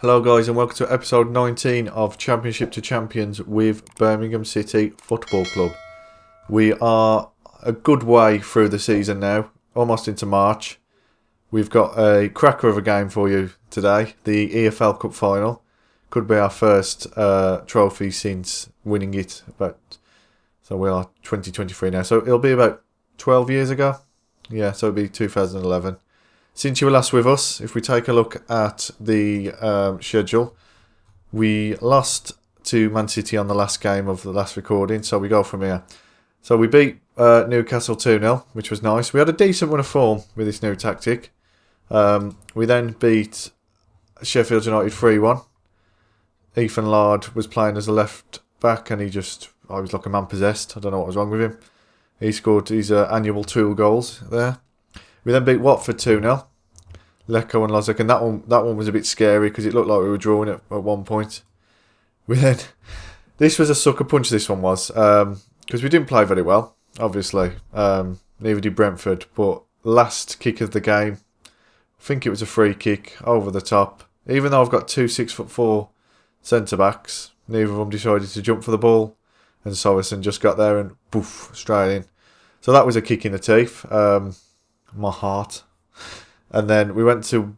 Hello guys and welcome to episode 19 of Championship to Champions with Birmingham City Football Club. We are a good way through the season now, almost into March. We've got a cracker of a game for you today, the EFL Cup Final. Could be our first trophy since winning it, so we are 2023 now. So it'll be about 12 years ago. Yeah, so it'll be 2011. Since you were last with us, if we take a look at the schedule, we lost to Man City on the last game of the last recording, so we go from here. So we beat Newcastle 2-0, which was nice. We had a decent run of form with this new tactic. We then beat Sheffield United 3-1. Ethan Lard was playing as a left back and I was like a man possessed. I don't know what was wrong with him. He scored his annual 2 goals there. We then beat Watford 2-0. Lecco and Lozic, and that one was a bit scary because it looked like we were drawing it at one point. This was a sucker punch, this one was, because we didn't play very well, obviously. Neither did Brentford, but last kick of the game, I think it was a free kick over the top. Even though I've got 2 6'4" centre-backs, neither of them decided to jump for the ball, and Sorensen just got there and poof, straight in. So that was a kick in the teeth. My heart. And then we went to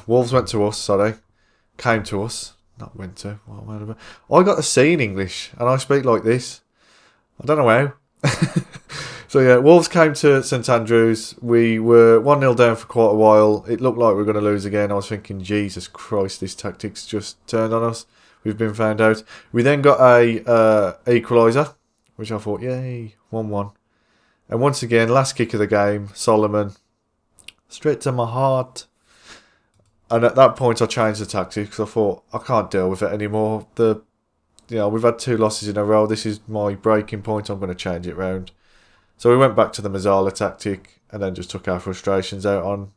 Wolves came to us, not went to, I got a C in English and I speak like this, I don't know how. So yeah, Wolves came to St Andrews. We were 1-0 down for quite a while. It looked like we were going to lose again. I was thinking, Jesus Christ, this tactics just turned on us. We've been found out. We then got a equaliser, which I thought, yay, 1-1. And once again, last kick of the game, Solomon, straight to my heart. And at that point, I changed the tactic because I thought, I can't deal with it anymore. We've had 2 losses in a row. This is my breaking point. I'm going to change it round. So we went back to the Mazzala tactic and then just took our frustrations out on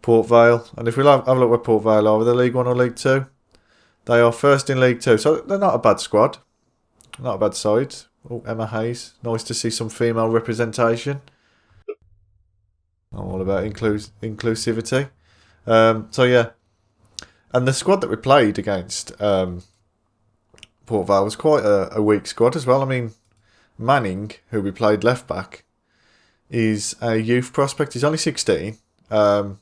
Port Vale. And if we have a look where Port Vale are, whether League 1 or League 2, they are first in League 2. So they're not a bad squad. Not a bad side. Oh, Emma Hayes. Nice to see some female representation. I'm all about inclusivity. So yeah. And the squad that we played against Port Vale was quite a weak squad as well. I mean, Manning, who we played left back, is a youth prospect. He's only 16. And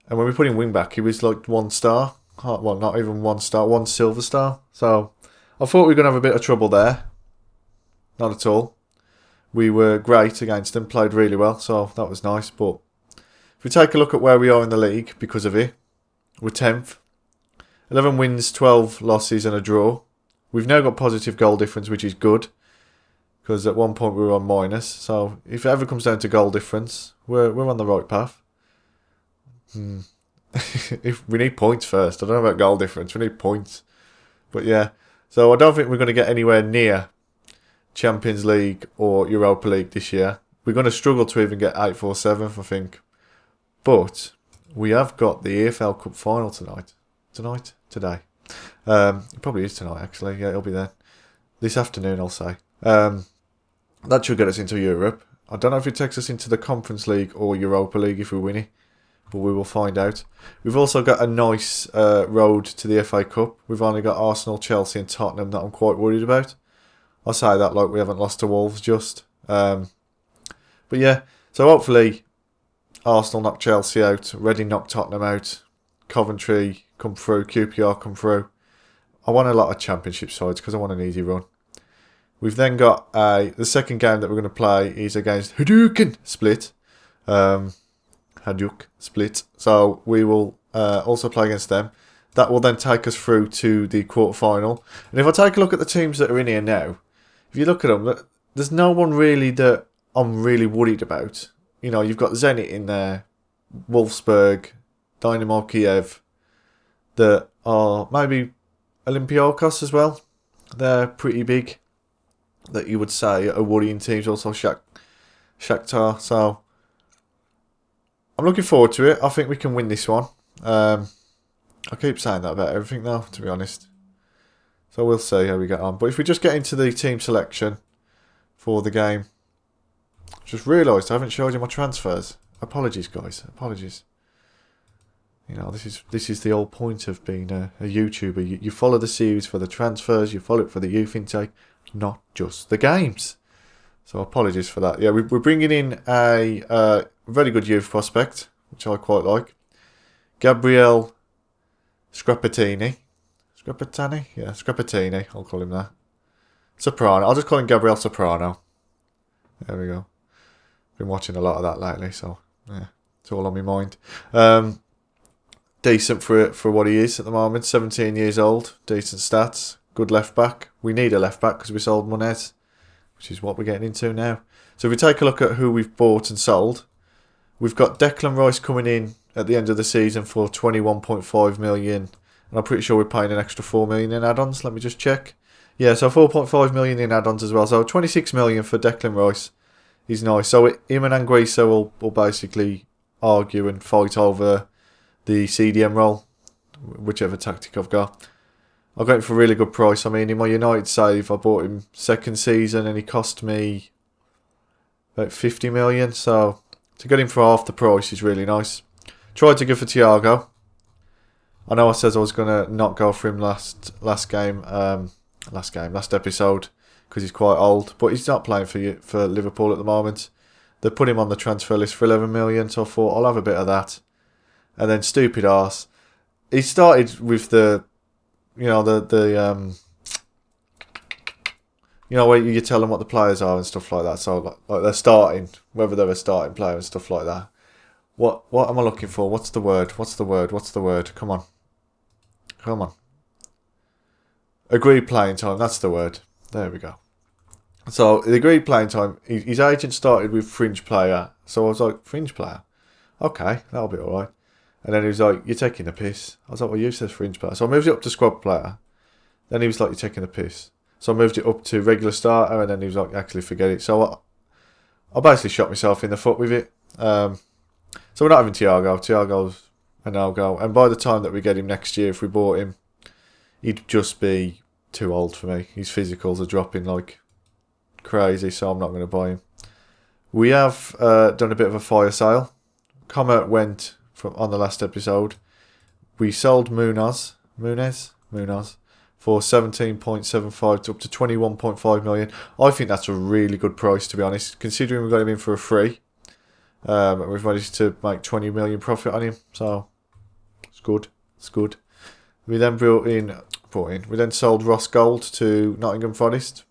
when we put him wing back, he was like 1 star. Well, not even 1 star, 1 silver star. So I thought we were going to have a bit of trouble there. Not at all. We were great against them, played really well, so that was nice. But if we take a look at where we are in the league because of it, we're 10th. 11 wins, 12 losses and a draw. We've now got positive goal difference, which is good, because at one point we were on minus. So if it ever comes down to goal difference, we're on the right path. If we need points first. I don't know about goal difference. We need points. But yeah, so I don't think we're going to get anywhere near Champions League or Europa League this year. We're going to struggle to even get 8th or 7th, I think. But we have got the EFL Cup Final today. It probably is tonight, actually. Yeah, it'll be there. This afternoon, I'll say. That should get us into Europe. I don't know if it takes us into the Conference League or Europa League if we win it, but we will find out. We've also got a nice road to the FA Cup. We've only got Arsenal, Chelsea and Tottenham that I'm quite worried about. I'll say that like we haven't lost to Wolves just. But yeah, so hopefully Arsenal knock Chelsea out, Reading knock Tottenham out, Coventry come through, QPR come through. I want a lot of Championship sides because I want an easy run. We've then got the second game that we're going to play is against Hadouken Split. Hajduk Split. So we will also play against them. That will then take us through to the quarter-final. And if I take a look at the teams that are in here now, if you look at them, there's no one really that I'm really worried about. You know, you've got Zenit in there, Wolfsburg, Dynamo Kiev, that are maybe Olympiacos as well. They're pretty big, that you would say are worrying teams. Also Shakhtar. So I'm looking forward to it. I think we can win this one. I keep saying that about everything though, to be honest. So we'll see how we get on. But if we just get into the team selection for the game. Just realised I haven't showed you my transfers. Apologies, guys. Apologies. You know, this is the whole point of being a YouTuber. You follow the series for the transfers, you follow it for the youth intake, not just the games. So apologies for that. Yeah, we're bringing in a very good youth prospect, which I quite like. Gabriel Scrappatini. Scrappatini? Yeah, Scrappatini. I'll call him that. Soprano. I'll just call him Gabriel Soprano. There we go. Been watching a lot of that lately, so yeah, it's all on my mind. Decent for what he is at the moment. 17 years old. Decent stats. Good left back. We need a left back because we sold Munez, which is what we're getting into now. So if we take a look at who we've bought and sold, we've got Declan Rice coming in at the end of the season for 21.5 million. And I'm pretty sure we're paying an extra 4 million in add-ons. Let me just check. Yeah, so 4.5 million in add-ons as well. So 26 million for Declan Rice is nice. So him and Anguissa will basically argue and fight over the CDM role, whichever tactic I've got. I got him for a really good price. I mean, in my United save, I bought him second season and he cost me about 50 million. So to get him for half the price is really nice. Tried to go for Thiago. I know I said I was going to not go for him last episode because he's quite old, but he's not playing for Liverpool at the moment. They put him on the transfer list for 11 million, so I thought I'll have a bit of that. And then stupid arse. He started with the where you tell them what the players are and stuff like that. So like they're starting, whether they're a starting player and stuff like that. What am I looking for? What's the word? Come on. Agreed playing time, that's the word. There we go. So, the agreed playing time, his agent started with fringe player. So I was like, fringe player? Okay, that'll be alright. And then he was like, you're taking the piss. I was like, well, you said fringe player. So I moved it up to squad player. Then he was like, you're taking the piss. So I moved it up to regular starter, and then he was like, actually, forget it. So I basically shot myself in the foot with it. So we're not having Thiago. Thiago's a no-go. And by the time that we get him next year, if we bought him, he'd just be too old for me. His physicals are dropping like crazy, so I'm not going to buy him. We have done a bit of a fire sale. Comment went on the last episode. We sold Munez for 17.75 to up to 21.5 million. I think that's a really good price, to be honest, considering we got him in for a free. We've managed to make 20 million profit on him, so it's good. We then we then sold Ross Gold to Nottingham Forest.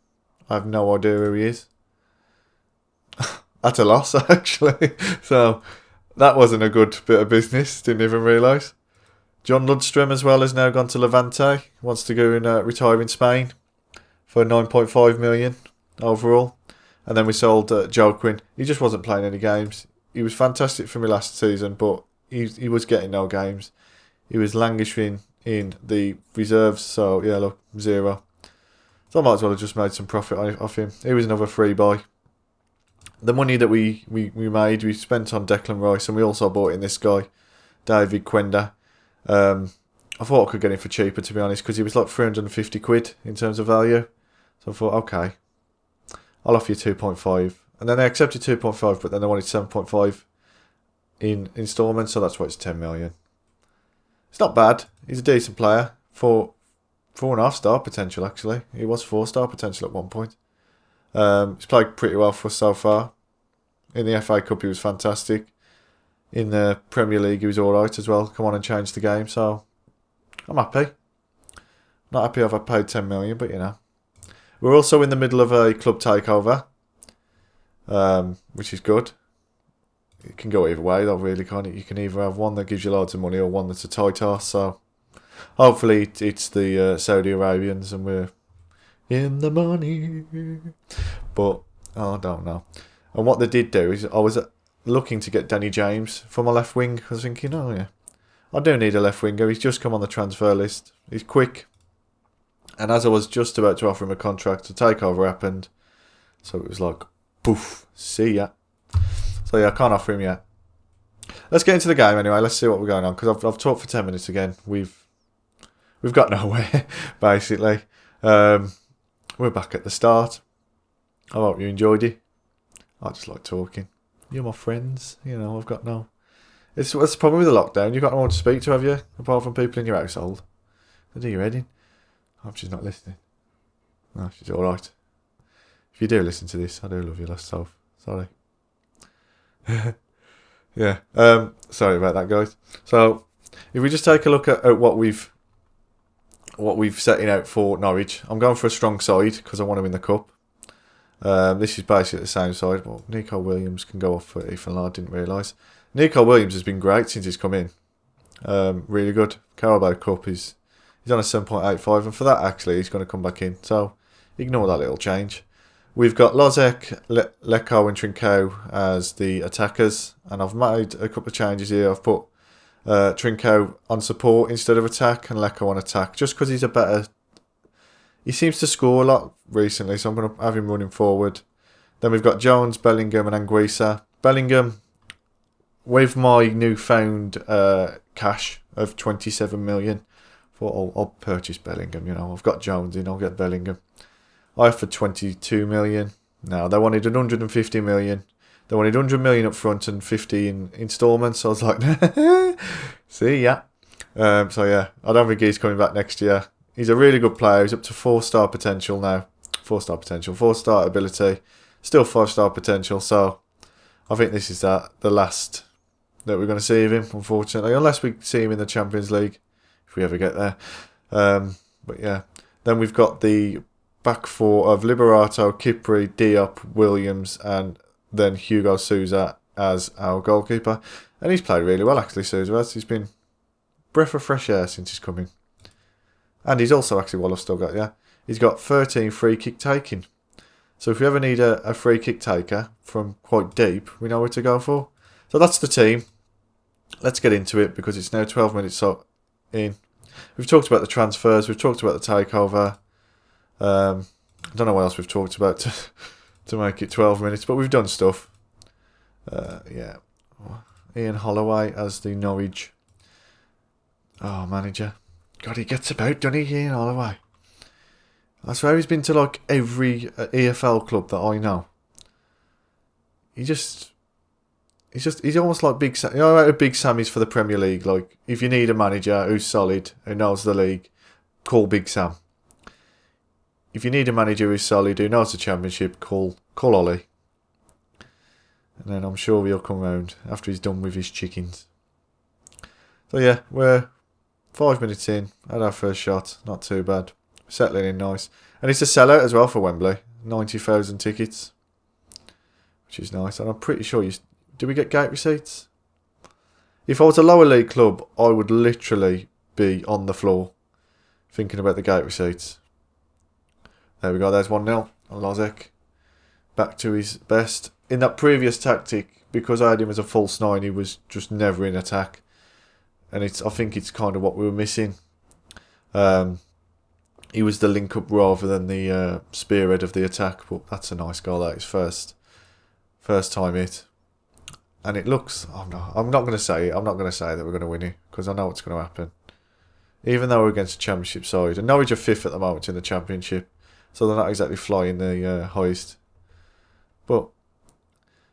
I have no idea who he is. At a loss, actually. So that wasn't a good bit of business. Didn't even realise. John Lundstrom as well has now gone to Levante. Wants to go and retire in Spain for 9.5 million overall. And then we sold Joe Quinn. He just wasn't playing any games. He was fantastic for me last season, but he was getting no games. He was languishing in the reserves, so yeah, look, 0. So I might as well have just made some profit off him. He was another free buy. The money that we made, we spent on Declan Rice, and we also bought in this guy, David Quenda. I thought I could get him for cheaper, to be honest, because he was like 350 quid in terms of value. So I thought, okay, I'll offer you 2.5. And then they accepted 2.5, but then they wanted 7.5 in instalments, so that's why it's 10 million. It's not bad. He's a decent player. 4.5 star potential, actually. He was 4-star potential at one point. He's played pretty well for us so far. In the FA Cup, he was fantastic. In the Premier League, he was alright as well. Come on and change the game. So, I'm happy. Not happy I've paid 10 million, but you know. We're also in the middle of a club takeover, which is good. It can go either way, though, really, can't it? You can either have one that gives you loads of money or one that's a tight ass. So, hopefully, it's the Saudi Arabians and we're in the money. But, I don't know. And what they did do is I was looking to get Danny James for my left wing. I was thinking, oh yeah, I do need a left winger. He's just come on the transfer list. He's quick. And as I was just about to offer him a contract, the takeover happened. So it was like, poof, see ya. So yeah, I can't offer him yet. Let's get into the game anyway. Let's see what we're going on. Because I've talked for 10 minutes again. We've got nowhere, basically. We're back at the start. I hope you enjoyed it. I just like talking. You're my friends. You know, I've got no It's the problem with the lockdown. You've got no one to speak to, have you? Apart from people in your household. What are you heading? I hope she's not listening. No, she's alright. If you do listen to this, I do love you, Lost Self. Sorry. Yeah. Sorry about that, guys. So, if we just take a look at what we've setting out for Norwich, I'm going for a strong side because I want to win the cup. This is basically the same side. Well, Nico Williams can go off for Ethan Ladd, didn't realise. Nico Williams has been great since he's come in. Really good. Carabao Cup, he's on a 7.85, and for that, actually, he's going to come back in. So, ignore that little change. We've got Lozek, Leko and Trincao as the attackers, and I've made a couple of changes here. I've put Trincao on support instead of attack, and Leko on attack, just because he's a better... He seems to score a lot recently, so I'm going to have him running forward. Then we've got Jones, Bellingham and Anguissa. Bellingham, with my newfound cash of 27 million, thought I'll purchase Bellingham, you know. I've got Jones in, I'll get Bellingham. I offered 22 million. No, they wanted 150 million. They wanted 100 million up front and 50 in instalments. So I was like, see ya. So yeah, I don't think he's coming back next year. He's a really good player. He's up to 4-star potential now. 4-star potential. 4-star ability. Still 5-star potential. So I think this is the last that we're going to see of him, unfortunately. Unless we see him in the Champions League. If we ever get there. But yeah. Then we've got the back four of Liberato, Kipri, Diop, Williams, and then Hugo Souza as our goalkeeper. And he's played really well, actually, Souza has. He's been breath of fresh air since he's come in. And he's also actually, while I've still got, yeah, he's got 13 free kick taking. So if we ever need a free kick taker from quite deep, we know where to go for. So that's the team. Let's get into it because it's now 12 minutes in. We've talked about the transfers. We've talked about the takeover. I don't know what else we've talked about to make it 12 minutes, but we've done stuff. Yeah. Ian Holloway as the Norwich manager. God, he gets about, doesn't he, Ian Holloway? I swear he's been to like every EFL club that I know. He's almost like Big Sam. You know how Big Sam is for the Premier League? Like, if you need a manager who's solid, who knows the league, call Big Sam. If you need a manager who's solid, who knows the Championship, call Ollie. And then I'm sure he'll come round after he's done with his chickens. So yeah, we're 5 minutes in, had our first shot, not too bad. Settling in nice. And it's a sellout as well for Wembley. 90,000 tickets. Which is nice. And I'm pretty sure do we get gate receipts? If I was a lower league club, I would literally be on the floor thinking about the gate receipts. There we go, there's 1-0 on Lozek. Back to his best. In that previous tactic, because I had him as a false 9, he was just never in attack. And I think it's kind of what we were missing. He was the link-up rather than the spearhead of the attack. But that's a nice goal, that is first time hit. And it looks... I'm not going to say it. I'm not going to say that we're going to win it, because I know what's going to happen. Even though we're against a Championship side. And Norwich are 5th at the moment in the Championship. So they're not exactly flying the highest. But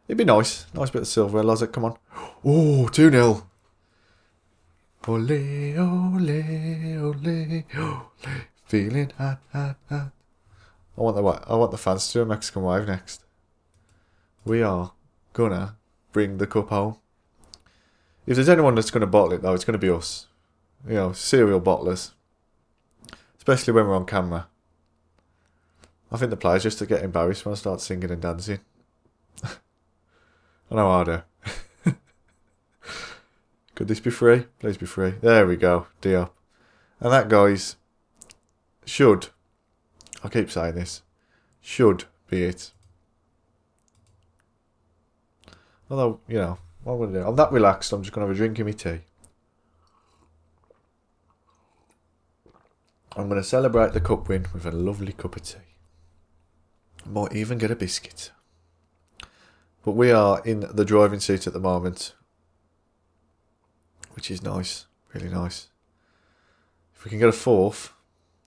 it'd be nice. Nice bit of silverware. Lozek, come on. Oh, 2-0. Ole, ole, ole, ole. Feeling hot, hot, hot. I want the fans to do a Mexican wave next. We are gonna bring the cup home. If there's anyone that's gonna bottle it though, it's gonna be us. You know, serial bottlers. Especially when we're on camera. I think the players just get embarrassed when I start singing and dancing. I know I do. Could this be free? Please be free. There we go. Diop. And that, guys, should, I keep saying this, should be it. Although, you know, what would I do? I'm that relaxed, I'm just going to have a drink of my tea. I'm going to celebrate the cup win with a lovely cup of tea. Might even get a biscuit. But we are in the driving seat at the moment, which is nice, really nice. If we can get a 4th,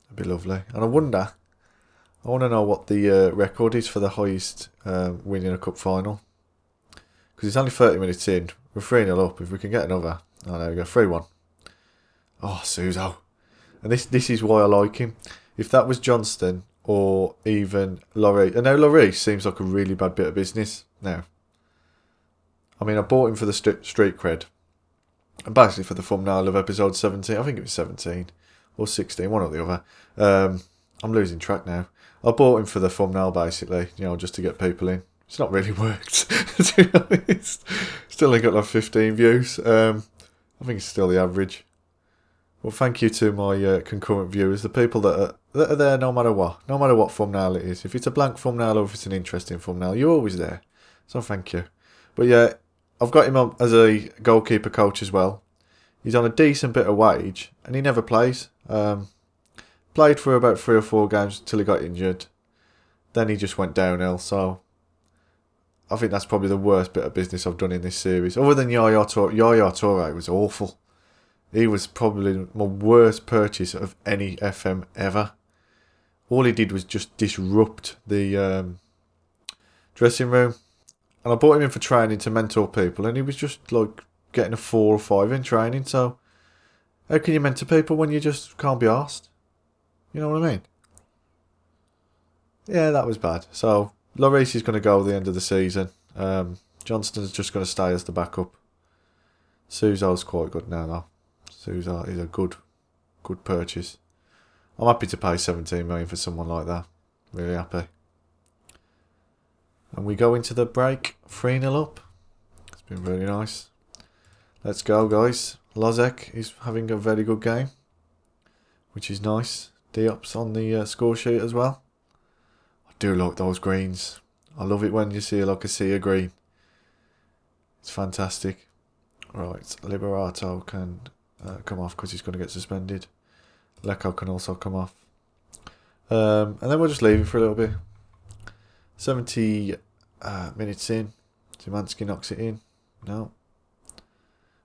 that'd be lovely. And I want to know what the record is for the highest win in a cup final. Because it's only 30 minutes in, We're 3-0 up. If we can get another. Oh, there we go. 3-1. Oh, Suso. And this is why I like him. If that was Johnston or even Laurie. And now Laurie seems like a really bad bit of business now. I mean, I bought him for the street cred. And basically for the thumbnail of episode 17. I think it was 17 or 16, one or the other. I'm losing track now. I bought him for the thumbnail basically, just to get people in. It's not really worked, to be honest. Still only got like 15 views. I think it's still the average. Well, thank you to my concurrent viewers, the people that are there no matter what thumbnail it is. If it's a blank thumbnail or if it's an interesting thumbnail, you're always there. So thank you. But yeah, I've got him on as a goalkeeper coach as well. He's on a decent bit of wage and he never plays. Played for about 3 or 4 games until he got injured. Then he just went downhill. So I think that's probably the worst bit of business I've done in this series. Other than Yaya Toure was awful. He was probably my worst purchase of any FM ever. All he did was just disrupt the dressing room. And I brought him in for training to mentor people. And he was just like getting a 4 or 5 in training. So how can you mentor people when you just can't be arsed? You know what I mean? Yeah, that was bad. So Lloris is going to go at the end of the season. Johnston's just going to stay as the backup. Suso's quite good now though. Suso is a good purchase. I'm happy to pay 17 million for someone like that. Really happy. And we go into the break 3-0 up. It's been really nice. Let's go, guys. Lozek is having a very good game, which is nice. Diop's on the score sheet as well. I do like those greens. I love it when you see like a sea of green. It's fantastic. Right, Liberato can come off because he's going to get suspended. Lecco can also come off. And then we'll just leave him for a little bit. 70 minutes in. Zimanski knocks it in. No.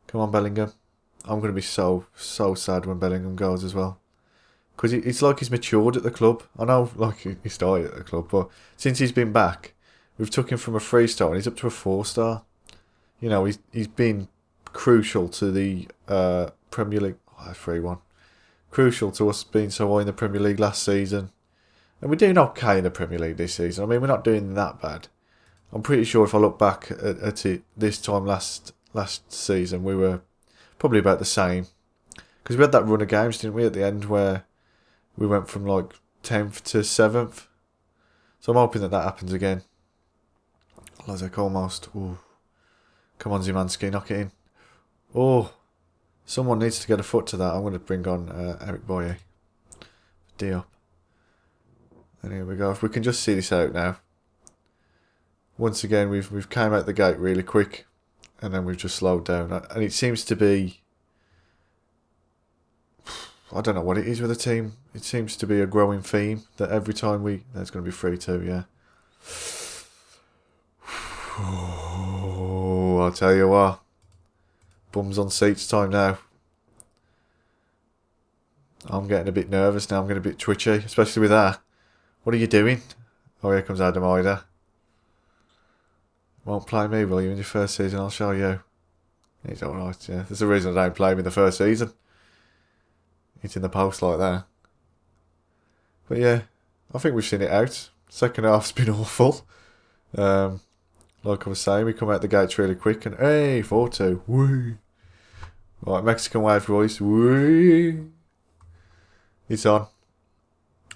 Come on, Bellingham. I'm going to be so sad when Bellingham goes as well. Because it's like he's matured at the club. I know like he started at the club, but since he's been back, we've took him from a 3-star and he's up to a 4-star. You know, he's been crucial to the Premier League. 3-1. Crucial to us being so high in the Premier League last season. And we're doing okay in the Premier League this season. I mean, we're not doing that bad. I'm pretty sure if I look back at it this time last season, we were probably about the same. Because we had that run of games, didn't we, at the end where we went from like 10th to 7th. So I'm hoping that happens again. Lozek almost. Ooh. Come on, Zimanski, knock it in. Oh, someone needs to get a foot to that. I'm going to bring on Eric Boye. Diop. And here we go. If we can just see this out now. Once again, we've came out the gate really quick. And then we've just slowed down. And it seems to be... I don't know what it is with the team. It seems to be a growing theme that every time there's going to be 3-2, yeah. Oh, I'll tell you what. Bums on seats time now. I'm getting a bit nervous now. I'm getting a bit twitchy, especially with that. What are you doing? Oh, here comes Adam Ida. Won't play me, will you, in your first season? I'll show you. He's alright, yeah. There's a reason I don't play him in the first season. He's in the post like that. But yeah, I think we've seen it out. Second half's been awful. Like I was saying, we come out the gates really quick and hey, 4-2. Whee! Right, Mexican wave voice. Whee! It's on.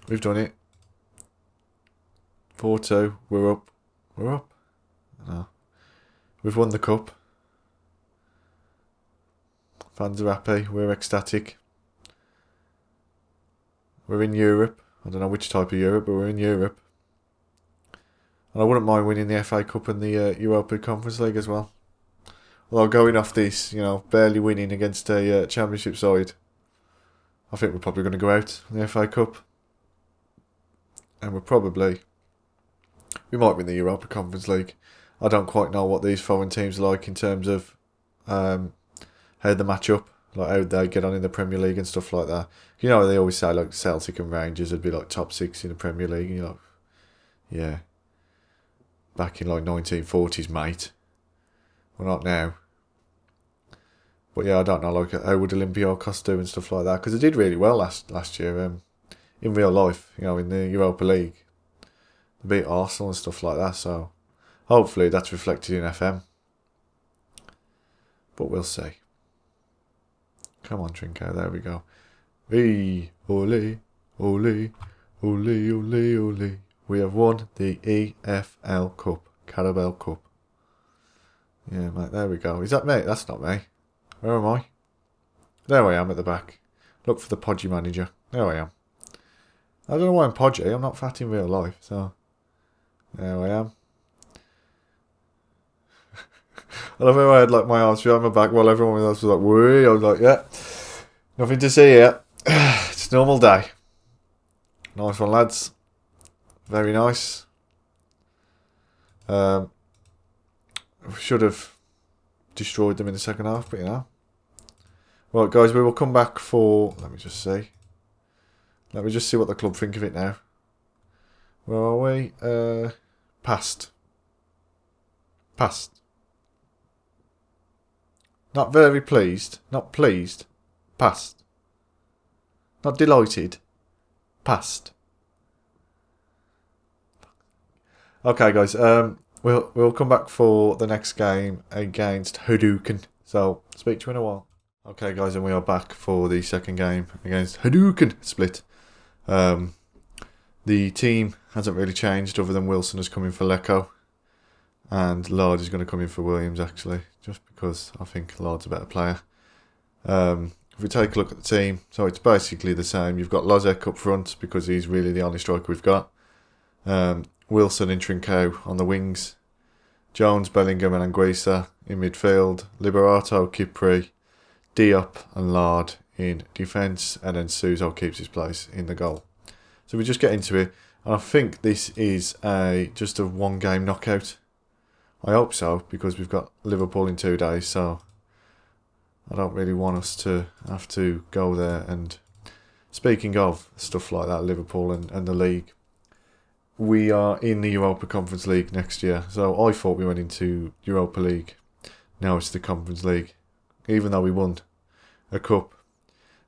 We've done it. 4-2. We're up. We're up. No. We've won the cup. Fans are happy. We're ecstatic. We're in Europe. I don't know which type of Europe, but we're in Europe. And I wouldn't mind winning the FA Cup and the Europa Conference League as well. Although going off this, barely winning against a Championship side, I think we're probably going to go out in the FA Cup. And we might win the Europa Conference League. I don't quite know what these foreign teams are like in terms of how they match up. Like how they get on in the Premier League and stuff like that. You know, they always say like Celtic and Rangers would be like top 6 in the Premier League. And you're like, yeah. Back in like 1940s, mate. Well, not now. But yeah, I don't know, like, how would Olympiacos do and stuff like that? Because they did really well last year in real life, you know, in the Europa League. They beat Arsenal and stuff like that, so hopefully that's reflected in FM. But we'll see. Come on, Trinko, there we go. Hey, ole, ole, ole, ole, ole. We have won the EFL Cup, Carabao Cup. Yeah, mate, there we go. Is that me? That's not me. Where am I? There I am at the back. Look for the podgy manager. There I am. I don't know why I'm podgy. I'm not fat in real life, so there I am. I love how I had like my arms behind my back while everyone else was like, "Wee!" I was like, "Yeah, nothing to see here. It's a normal day." Nice one, lads. Very nice. We should have destroyed them in the second half, but you know. Right, guys, we will come back for. Let me just see. Let me just see what the club think of it now. Where are we? Passed. Passed. Not very pleased. Not pleased. Passed. Not delighted. Passed. Okay, guys. We'll come back for the next game against Hadouken. So speak to you in a while. Okay, guys, and we are back for the second game against Hadouken split. The team hasn't really changed other than Wilson has come in for Lecco. And Lard is going to come in for Williams, actually, just because I think Lard's a better player. If we take a look at the team, so it's basically the same. You've got Lozek up front because he's really the only striker we've got. Wilson and Trincao on the wings. Jones, Bellingham and Anguissa in midfield. Liberato, Kipri, Diop and Lard in defence. And then Suzo keeps his place in the goal. So we just get into it. And I think this is just a one-game knockout. I hope so, because we've got Liverpool in 2 days, so I don't really want us to have to go there. And speaking of stuff like that, Liverpool and the league, we are in the Europa Conference League next year. So I thought we went into Europa League. Now it's the Conference League, even though we won a cup.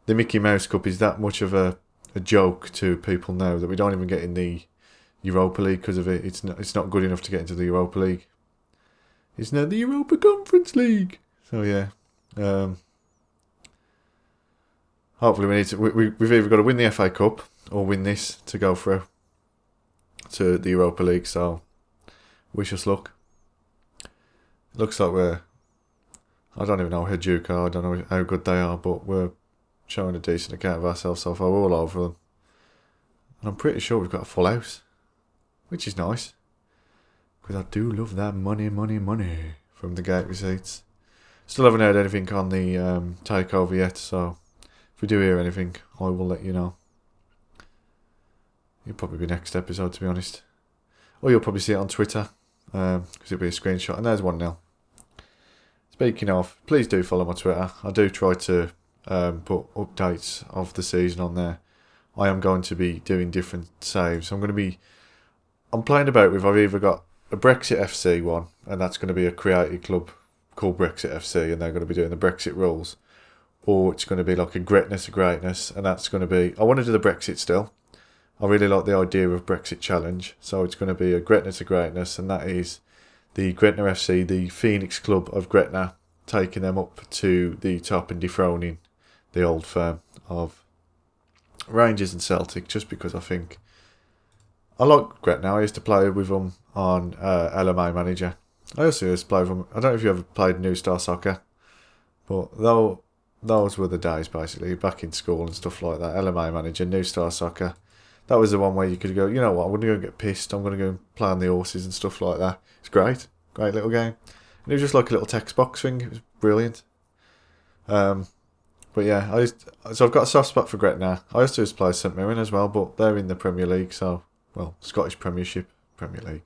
The Mickey Mouse Cup is that much of a joke to people now that we don't even get in the Europa League because of it. It's not good enough to get into the Europa League. It's now the Europa Conference League. So yeah, hopefully we've either got to win the FA Cup or win this to go through to the Europa League. So wish us luck. Looks like I don't even know Hajuka. I don't know how good they are, but we're showing a decent account of ourselves so far. We're all over them, and I'm pretty sure we've got a full house, which is nice. Because I do love that money from the gate receipts. Still haven't heard anything on the takeover yet, so if we do hear anything, I will let you know. It'll probably be next episode, to be honest. Or you'll probably see it on Twitter, because it'll be a screenshot. And there's 1-0. Speaking of, please do follow my Twitter. I do try to put updates of the season on there. I am going to be doing different saves. I'm playing about with, I've either got a Brexit FC one, and that's going to be a created club called Brexit FC, and they're going to be doing the Brexit rules. Or it's going to be like a Greatness of Greatness, and that's going to be... I want to do the Brexit still. I really like the idea of Brexit Challenge, so it's going to be a Greatness of Greatness, and that is the Gretna FC, the Phoenix Club of Gretna, taking them up to the top and dethroning the old firm of Rangers and Celtic, just because I think... I like Gretna. I used to play with them on LMA Manager. I also used to play with them. I don't know if you ever played New Star Soccer, but those were the days, basically, back in school and stuff like that. LMA Manager, New Star Soccer. That was the one where you could go, you know what, I'm going to go and get pissed. I'm going to go and play on the horses and stuff like that. It's great. Great little game. And it was just like a little text box thing. It was brilliant. But yeah, so I've got a soft spot for Gretna. I used to just play St Mirren as well, but they're in the Premier League, so... Well, Scottish Premiership, Premier League.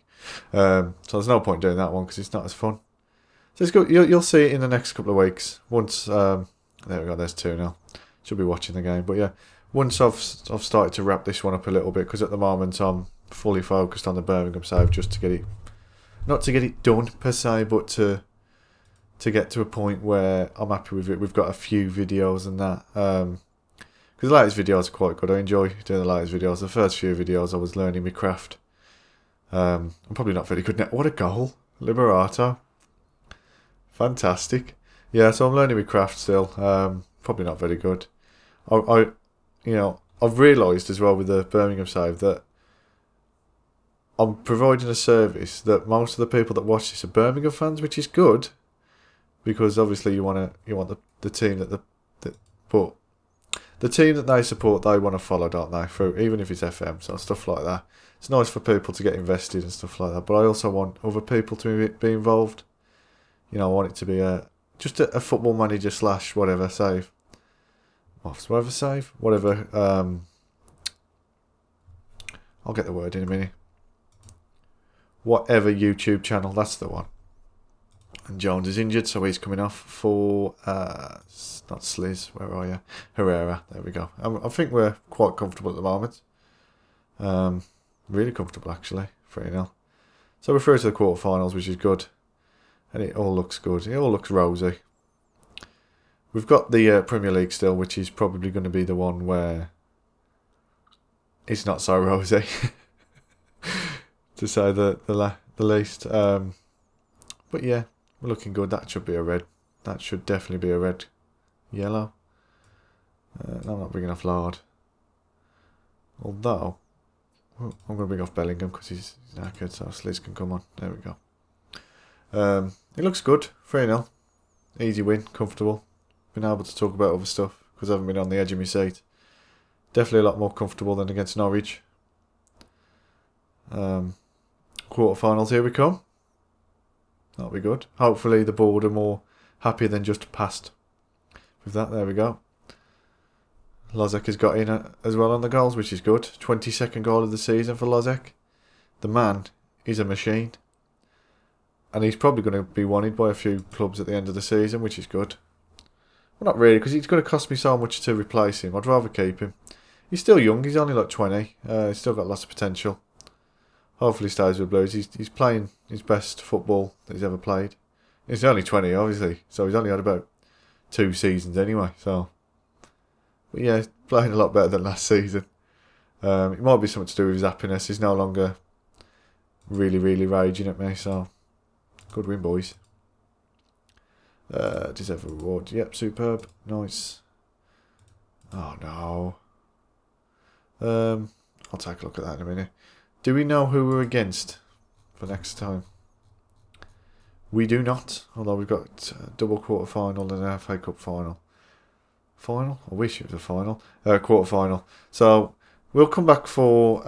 So there's no point doing that one because it's not as fun. So it's good. You'll see it in the next couple of weeks. Once there we go. There's 2-0. Should be watching the game. But yeah, once I've started to wrap this one up a little bit, because at the moment I'm fully focused on the Birmingham save, just to get it, not to get it done per se, but to to get to a point where I'm happy with it. We've got a few videos and that. Because the latest videos are quite good. I enjoy doing the latest videos. The first few videos I was learning my craft. I'm probably not very good now. What a goal. Liberato. Fantastic. Yeah, so I'm learning my craft still. Probably not very good. I've realised as well with the Birmingham save that I'm providing a service that most of the people that watch this are Birmingham fans, which is good, because obviously you want the team but the team that they support, they want to follow, don't they? Through, even if it's FM, so stuff like that. It's nice for people to get invested and stuff like that. But I also want other people to be involved. I want it to be just a football manager / whatever save. Whatever save, whatever. I'll get the word in a minute. Whatever YouTube channel, that's the one. And Jones is injured, so he's coming off for not Sliz. Where are you? Herrera. There we go. I think we're quite comfortable at the moment. Really comfortable actually. 3-0. So we're through to the quarterfinals, which is good, and it all looks good. It all looks rosy. We've got the Premier League still, which is probably going to be the one where it's not so rosy, to say the least. But yeah, we're looking good. That should be a red. That should definitely be a red. Yellow. No, I'm not bringing off Lard. Although, I'm going to bring off Bellingham because he's knackered, so Sliz can come on. There we go. It looks good. 3-0. Easy win. Comfortable. Been able to talk about other stuff because I haven't been on the edge of my seat. Definitely a lot more comfortable than against Norwich. Quarterfinals, here we come. That'll be good. Hopefully the board are more happy than just passed. With that, there we go. Lozek has got in as well on the goals, which is good. 22nd goal of the season for Lozek. The man is a machine. And he's probably going to be wanted by a few clubs at the end of the season, which is good. Well, not really, because it's going to cost me so much to replace him. I'd rather keep him. He's still young. He's only like 20. He's still got lots of potential. Hopefully he stays with Blues. He's playing his best football that he's ever played. He's only 20, obviously. So he's only had about 2 seasons anyway. So, but yeah, he's playing a lot better than last season. It might be something to do with his happiness. He's no longer really, really raging at me. So, good win, boys. Deserve a reward. Yep, superb. Nice. Oh, no. I'll take a look at that in a minute. Do we know who we're against for next time? We do not, although we've got a double quarter final and an FA Cup final. Final? I wish it was a final. Quarter final. So we'll come back for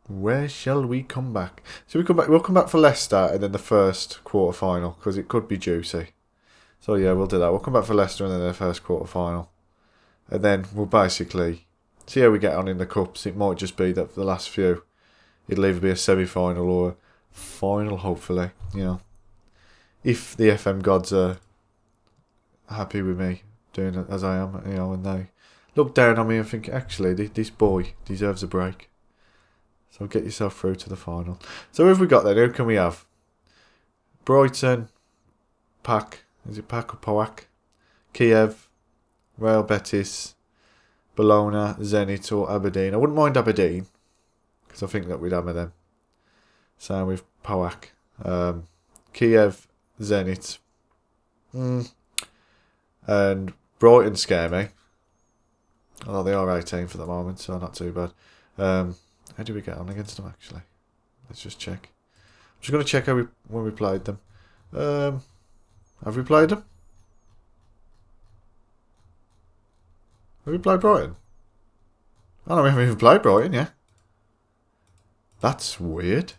where shall we come back? So we'll come back for Leicester and then the first quarter final because it could be juicy. So yeah, we'll do that. We'll come back for Leicester and then the first quarter final. And then we'll basically see how we get on in the cups. It might just be that for the last few, it'll either be a semi-final or a final, hopefully. If the FM gods are happy with me doing it as I am, and they look down on me and think, actually, this boy deserves a break. So get yourself through to the final. So who have we got then? Who can we have? Brighton, PAC. Is it PAC or POAC? Kiev. Real Betis, Bologna, Zenit or Aberdeen. I wouldn't mind Aberdeen because I think that we'd hammer them. Same with POAC. Kiev, Zenit. And Brighton scare me. Although they are 18 for the moment, so not too bad. How do we get on against them actually? Let's just check. I'm just going to check when we played them. Have we played them? Have we played Brighton? Oh no, we haven't even played Brighton, yeah. That's weird.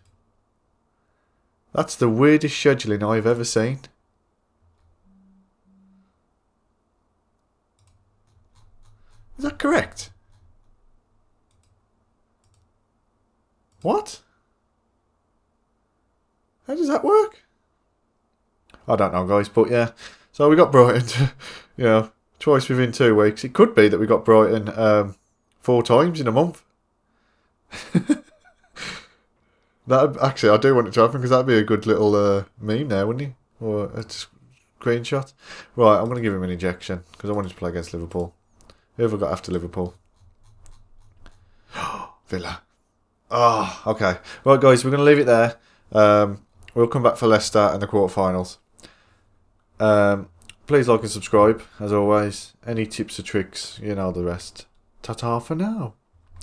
That's the weirdest scheduling I've ever seen. Is that correct? What? How does that work? I don't know, guys, but yeah. So we got Brighton, twice within 2 weeks. It could be that we got Brighton 4 times in a month. That actually, I do want it to happen because that'd be a good little meme there, wouldn't it? Or a screenshot. Right, I'm going to give him an injection because I wanted to play against Liverpool. Who have I got after Liverpool? Villa. Oh, okay. Right, guys, we're going to leave it there. We'll come back for Leicester and the quarterfinals. Please like and subscribe, as always. Any tips or tricks, you know the rest. Ta-ta for now.